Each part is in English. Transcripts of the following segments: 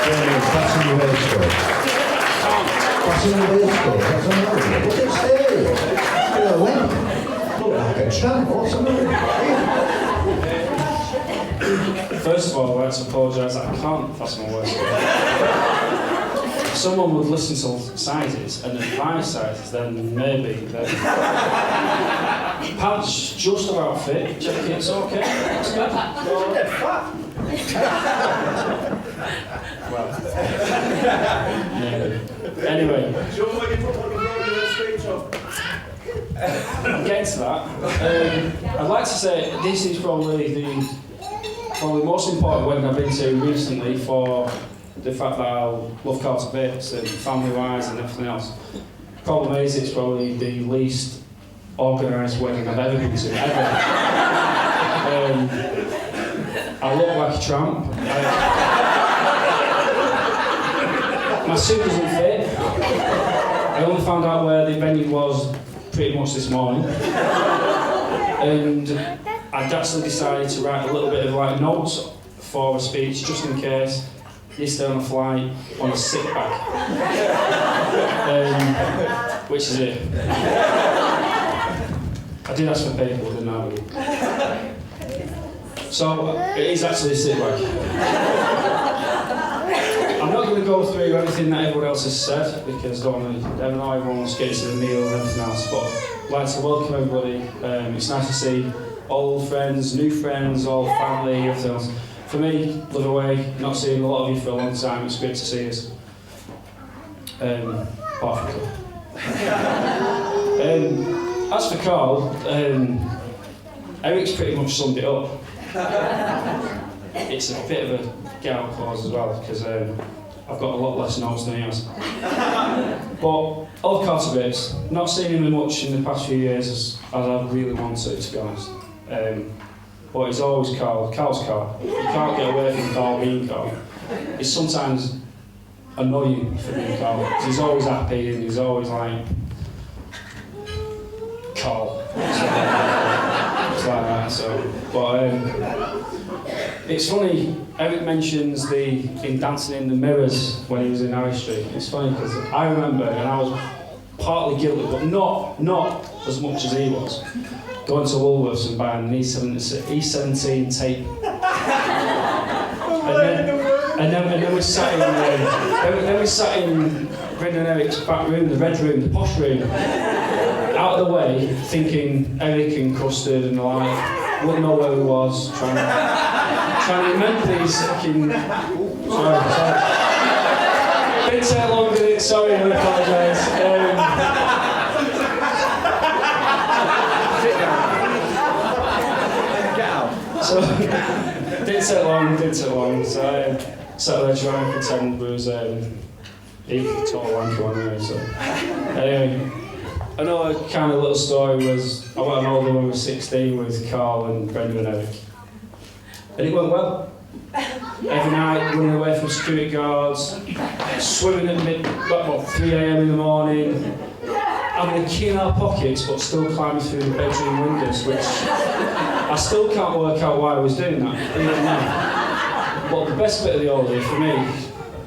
That's in the waistcoat. That's in the waistcoat. That's on the waistcoat. What's it say? You're a limp. Look like a tramp or something. First of all, I'd like to apologise that I can't fasten my waistcoat. If someone would listen to sizes and advise sizes, then maybe. Pants just about fit. Jacket's okay. That's good. Well, maybe. Anyway. I'm getting to that. I'd like to say this is probably the most important wedding I've been to recently for the fact that I love Carlton Bits and family-wise and everything else. Problem is, it's probably the least organised wedding I've ever been to, ever. I look like a tramp. My suit doesn't fit. I only found out where the venue was pretty much this morning. And I'd actually decided to write a little bit of like notes for a speech, just in case yesterday on a flight on a sick bag. Which is it. I did ask for paper, didn't I? So it is actually a sick bag. I'm not going to go through anything that everyone else has said because I don't know everyone wants to get into the meal and everything else, but I'd like to welcome everybody. It's nice to see old friends, new friends, old family, everything else. For me, live away, not seeing a lot of you for a long time, it's great to see us. Apart from Carl. As for Carl, Eric's pretty much summed it up. It's a bit of a get out clause as well, because I've got a lot less notes than he has. But I've Carlton Bits, not seen him much in the past few years as I really wanted, to be honest. But he's always Carl. Carl's Carl. You can't get away from Carl being Carl. It's sometimes annoying for being Carl, because he's always happy and he's always like, Carl. It's like that, so. But it's funny, Eric mentions in Dancing in the Mirrors when he was in Harry Street. It's funny because I remember, and I was partly guilty, but not as much as he was, going to Woolworths and buying an E17 tape. and then we sat in Brendan and Eric's back room, the red room, the posh room, out of the way, thinking Eric and Custard and the like, wouldn't know where he was, trying to remember these fucking... Sorry. Didn't take long, did it? Sorry, I apologise. So, didn't take long. So I sat there trying to pretend we was equal tall wanky one anyway. So anyway, another kind of little story was I went on holiday when I was 16 with Carl and Brendan and Eric, and it went well. Every night running away from security guards, swimming at 3 a.m. in the morning, having a key in our pockets but still climbing through the bedroom windows, which I still can't work out why I was doing that, even now. But the best bit of the holiday for me,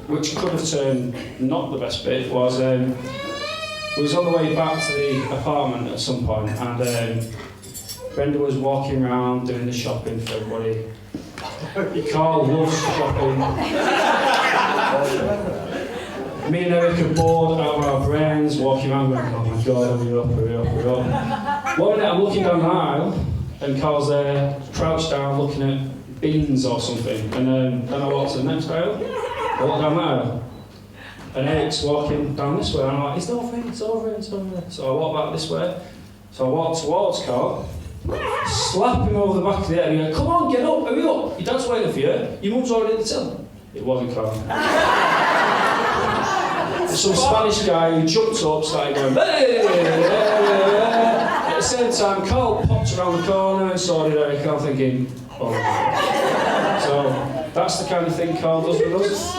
which could have turned not the best bit, was we was on the way back to the apartment at some point, and Brenda was walking around doing the shopping for everybody. Carl loves shopping. Me and Eric are bored out of our brains, walking around going, oh my god, hurry up. One minute I'm looking down the aisle, and Carl's there, crouched down, looking at beans or something. And then I walk to the next aisle, I walk down that aisle, and Eric's walking down this way, and I'm like, it's over here. So I walk back this way, so I walk towards Carl, slap him over the back of the head, and he goes, come on, get up, hurry up, your dad's waiting for you, your mum's already at the till. It wasn't Carl. Some Spanish guy who jumped up, started going, hey! At the same time, Carl popped around the corner and saw it, Eric, and I'm thinking, oh. So, that's the kind of thing Carl does with us.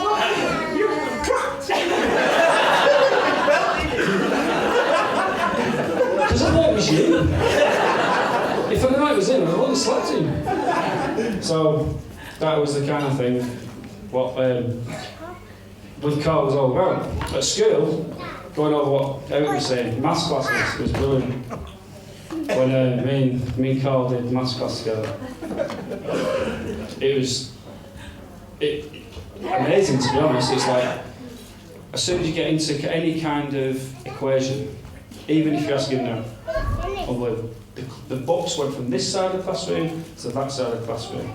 Because I thought it was you. If I knew it was him, I'd have only slapped him. So, that was the kind of thing. What with Carl was all about. At school, going over what Eric was saying, maths classes was brilliant. When me and Carl did maths class together, it was amazing, to be honest. It's like, as soon as you get into any kind of equation, even if you're asking now, the books went from this side of the classroom to that side of the classroom.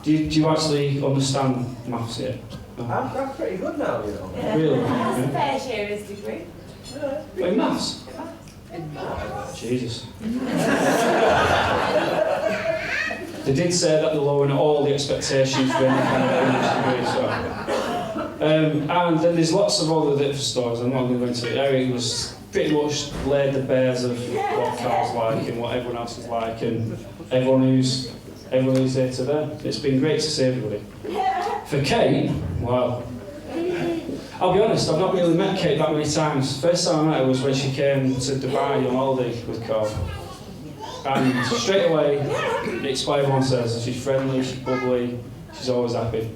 Do you actually understand maths yet? No. I'm pretty good now, you know. Yeah. Really? That's Yeah. a fair share of his degree. In maths? In maths. Jesus. They did say that they're lowering all the expectations for any kind of English degree, so. And then there's lots of other different stories, I'm not going to go into it. Eric was pretty much laid the bears of what Carl's like and what everyone else is like, and everyone who's there today. It's been great to see everybody. For Kate, wow. I'll be honest, I've not really met Kate that many times. First time I met her was when she came to Dubai on holiday with Carl. And straight away, it's what everyone says. She's friendly, she's bubbly, she's always happy.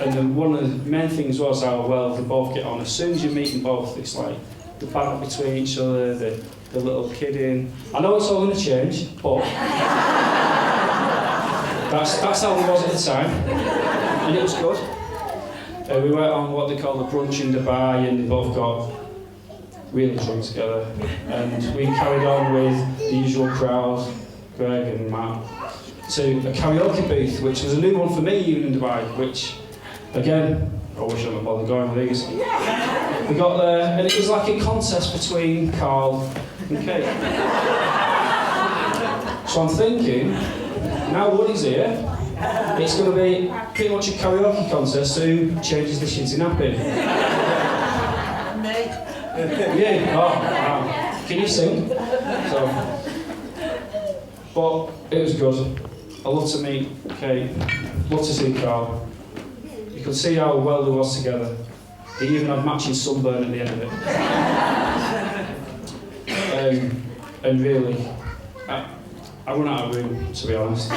And then one of the main things was how well they both get on. As soon as you meet them both, it's like the banter between each other, the little kidding. I know it's all going to change, but that's how it was at the time. And it was good. We went on what they call the brunch in Dubai, and they both got really drunk together. And we carried on with the usual crowd, Greg and Matt, to a karaoke booth, which was a new one for me even in Dubai, which, again, I wish I hadn't bothered going with these. We got there, and it was like a contest between Carl and Kate. So I'm thinking, now Woody's here, it's going to be pretty much a karaoke contest who changes the shitty nappy. Yeah, wow. Can you sing? So, but it was good. I love to meet Kate, love to see Carl. You could see how well they was together. They even had matching sunburn at the end of it. And really, I run out of room, to be honest.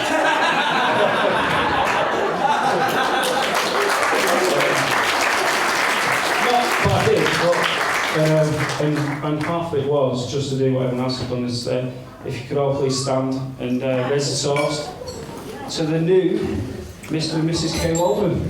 But I did, and half of it was just to do what everyone else had done, is if you could all please stand and raise the toast to the new Mr. and Mrs. K. Waldman.